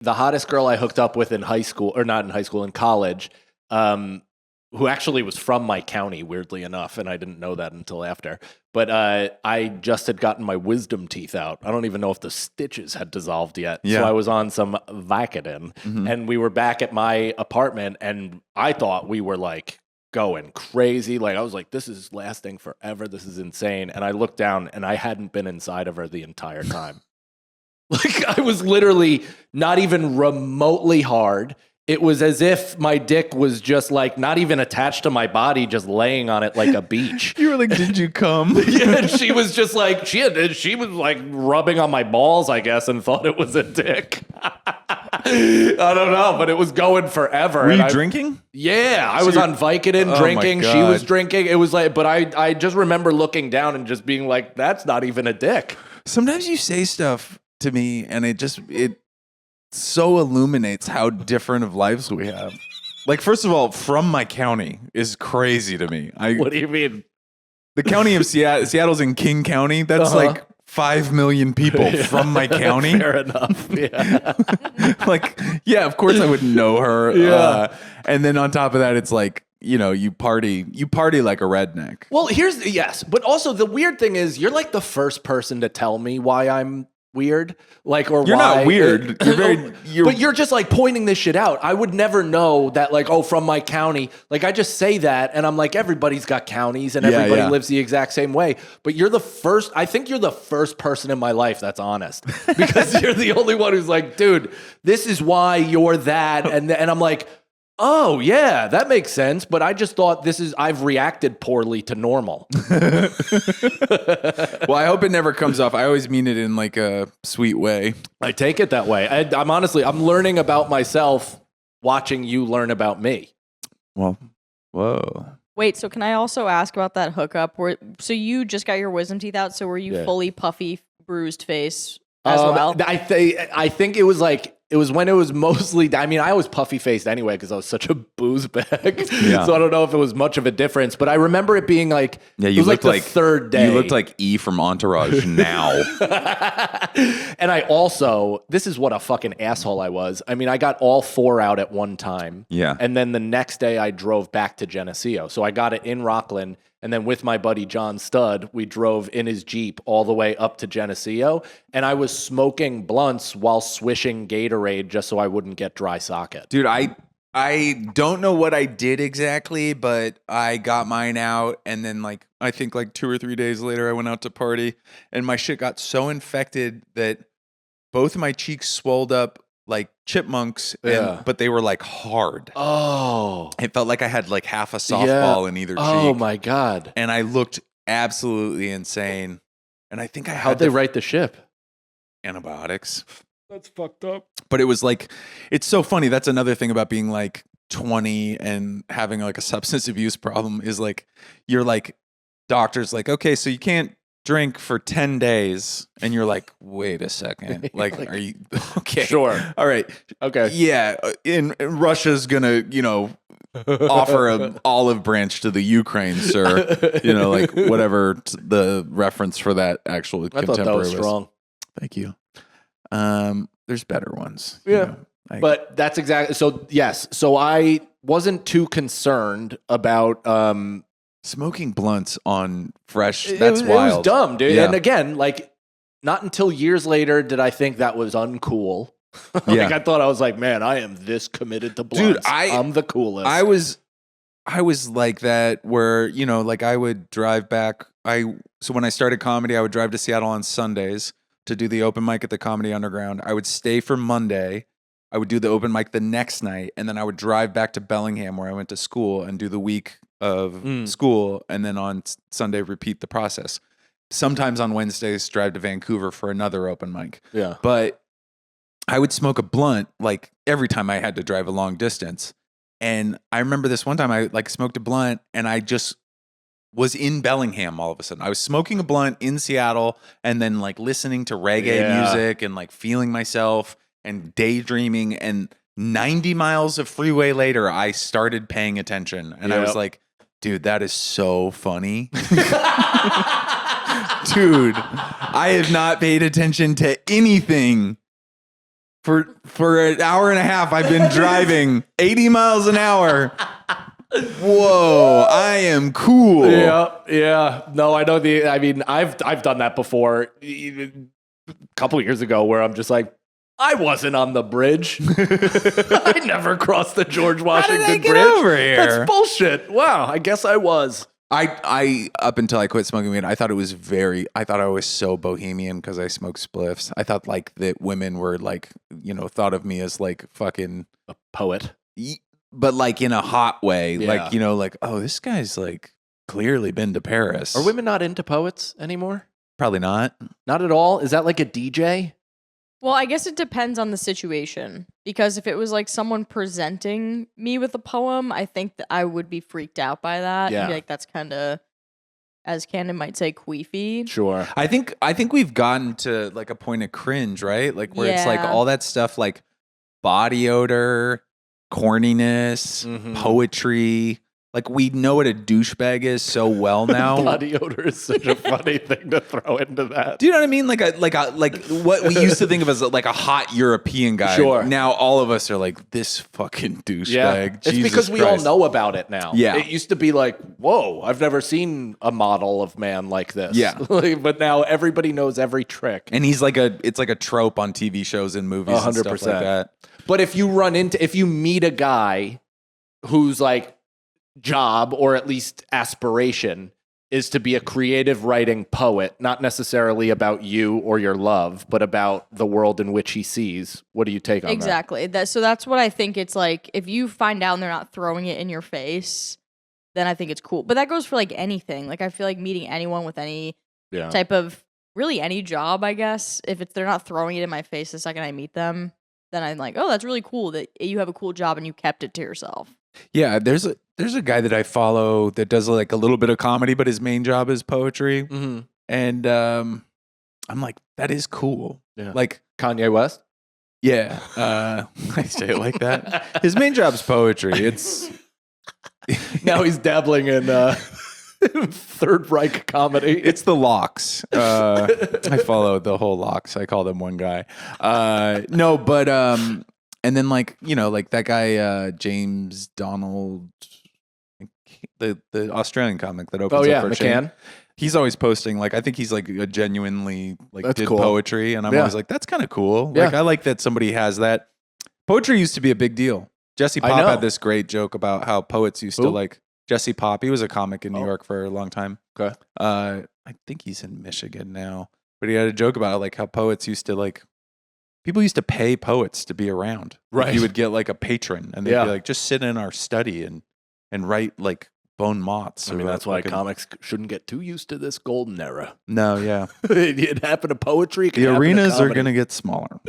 the hottest girl I hooked up with in high school, or not in high school, in college, who actually was from my county, weirdly enough, and I didn't know that until after. But I just had gotten my wisdom teeth out. I don't even know if the stitches had dissolved yet. Yeah. So I was on some Vicodin, and we were back at my apartment, and I thought we were like going crazy. Like I was like, this is lasting forever. This is insane. And I looked down, and I hadn't been inside of her the entire time. Like I was literally not even remotely hard. It was as if my dick was just like not even attached to my body, just laying on it like a beach. You were like, did you come? Yeah, and she was just like, she was like rubbing on my balls, I guess, and thought it was a dick. I don't know, but it was going forever. Were you drinking? Yeah, I was on Vicodin drinking. She was drinking. It was like, but I just remember looking down and just being like, that's not even a dick. Sometimes you say stuff to me and it so illuminates how different of lives we have. Like, first of all, from my county is crazy to me. What do you mean? The county of Seattle's in King County. That's like 5 million people from my county. Fair enough. Yeah. Like, yeah, of course I wouldn't know her. Yeah. And then on top of that, it's like, you know, you party like a redneck. Well, yes. But also the weird thing is you're like the first person to tell me why I'm weird. Like, or you're why. Not weird. But you're just like pointing this shit out. I would never know that, like, oh, from my county. Like, I just say that and I'm like, everybody's got counties and everybody lives the exact same way. But I think you're the first person in my life that's honest. Because you're the only one who's like, dude, this is why you're that. And I'm like, oh, yeah, that makes sense. But I just thought I've reacted poorly to normal. Well, I hope it never comes off. I always mean it in like a sweet way. I take it that way. I'm learning about myself watching you learn about me. Well, whoa. Wait, so can I also ask about that hookup? So you just got your wisdom teeth out, so were you fully puffy, bruised face as well? I think it was like, it was when it was mostly, I mean, I was puffy faced anyway because I was such a booze bag. Yeah. So I don't know if it was much of a difference, but I remember it being like, yeah, it was like the third day. You looked like E from Entourage now. And I also, this is what a fucking asshole I was. I mean, I got all 4 out at one time. Yeah. And then the next day I drove back to Geneseo. So I got it in Rockland. And then with my buddy John Studd, we drove in his Jeep all the way up to Geneseo. And I was smoking blunts while swishing Gatorade just so I wouldn't get dry socket. Dude, I don't know what I did exactly, but I got mine out. And then like, I think like 2 or 3 days later, I went out to party and my shit got so infected that both of my cheeks swelled up like chipmunks, but they were like hard. Oh. It felt like I had like half a softball in either cheek. Oh my God. And I looked absolutely insane. And I think I had How'd they right the ship? Antibiotics. That's fucked up. But it was like, it's so funny. That's another thing about being like 20 and having like a substance abuse problem is like, you're like, doctor's like, okay, so you can't drink for 10 days. And you're like, wait a second. Like, are you okay? Sure. All right. Okay. Yeah. In Russia's gonna, you know, offer an olive branch to the Ukraine, sir. You know, like whatever the reference for that actual I thought that was strong. Thank you. There's better ones. Yeah. You know, but that's exactly, so yes. So I wasn't too concerned about, smoking blunts on fresh, It that's wild. It was dumb, dude. Yeah. And again, like, not until years later did I think that was uncool. Like, I thought I was like, man, I am this committed to blunts. Dude, I'm the coolest. I was like that where, you know, like I would drive back. So when I started comedy, I would drive to Seattle on Sundays to do the open mic at the Comedy Underground. I would stay for Monday. I would do the open mic the next night. And then I would drive back to Bellingham where I went to school and do the week of school, and then on Sunday repeat the process. Sometimes on Wednesdays drive to Vancouver for another open mic. Yeah. But I would smoke a blunt like every time I had to drive a long distance. And I remember this one time I like smoked a blunt and I just was in Bellingham all of a sudden. I was smoking a blunt in Seattle and then like listening to reggae music and like feeling myself and daydreaming, and 90 miles of freeway later I started paying attention and I was like, dude, that is so funny. Dude, I have not paid attention to anything For an hour and a half, I've been driving 80 miles an hour. Whoa, I am cool. Yeah. No, I know I've done that before a couple of years ago where I'm just like, I wasn't on the bridge. I never crossed the George Washington How did I get Bridge. over here? That's bullshit. Wow, I guess I was. I up until I quit smoking weed, I thought I was so bohemian because I smoked spliffs. I thought like that women were like, thought of me as like fucking a poet, but like in a hot way. Yeah. Like, like, oh, this guy's like clearly been to Paris. Are women not into poets anymore? Probably not. Not at all. Is that like a DJ? Well, I guess it depends on the situation, because if it was like someone presenting me with a poem, I think that I would be freaked out by that. Yeah. And be like, that's kind of, as Cannon might say, queefy. Sure. I think we've gotten to like a point of cringe, right? Like where it's like all that stuff like body odor, corniness, poetry. Like we know what a douchebag is so well now. Body odor is such a funny thing to throw into that. Do you know what I mean? Like what we used to think of as like a hot European guy. Sure. Now all of us are like this fucking douchebag. Yeah. It's because we all know about it now. Yeah. It used to be like, whoa, I've never seen a model of man like this. Yeah. But now everybody knows every trick. And he's like it's like a trope on TV shows and movies 100%. And stuff like that. But if you meet a guy who's like job, or at least aspiration, is to be a creative writing poet, not necessarily about you or your love, but about the world in which he sees, what do you take on exactly. So that's what I think. It's like, if you find out and they're not throwing it in your face, then I think it's cool. But that goes for like anything. Like I feel like meeting anyone with any type of, really any job, I guess, if they're not throwing it in my face the second I meet them, then I'm like, oh, that's really cool that you have a cool job and you kept it to yourself. Yeah, there's a guy that I follow that does like a little bit of comedy, but his main job is poetry. Mm-hmm. And I'm like, that is cool. Yeah. Like Kanye West? Yeah. I say it like that. His main job's poetry. It's now he's dabbling in Third Reich comedy. It's the Locks. I follow the whole Locks. I call them one guy. No, but and then like like that guy James Donald, the Australian comic that opens up for McCann. He's always posting like, I think he's like a genuinely like that's did cool. poetry, and I'm always like, that's kind of cool. Like I like that somebody has that. Poetry used to be a big deal. Jesse Pop had this great joke about how poets used to like Jesse Pop. He was a comic in New York for a long time. Okay. I think he's in Michigan now, but he had a joke about like how poets used to like, people used to pay poets to be around. Right. Like, you would get like a patron, and they'd be like, just sit in our study and write like Bone Moths. I mean, that's why comics shouldn't get too used to this golden era. No, yeah. It happened to poetry. The arenas are going to get smaller.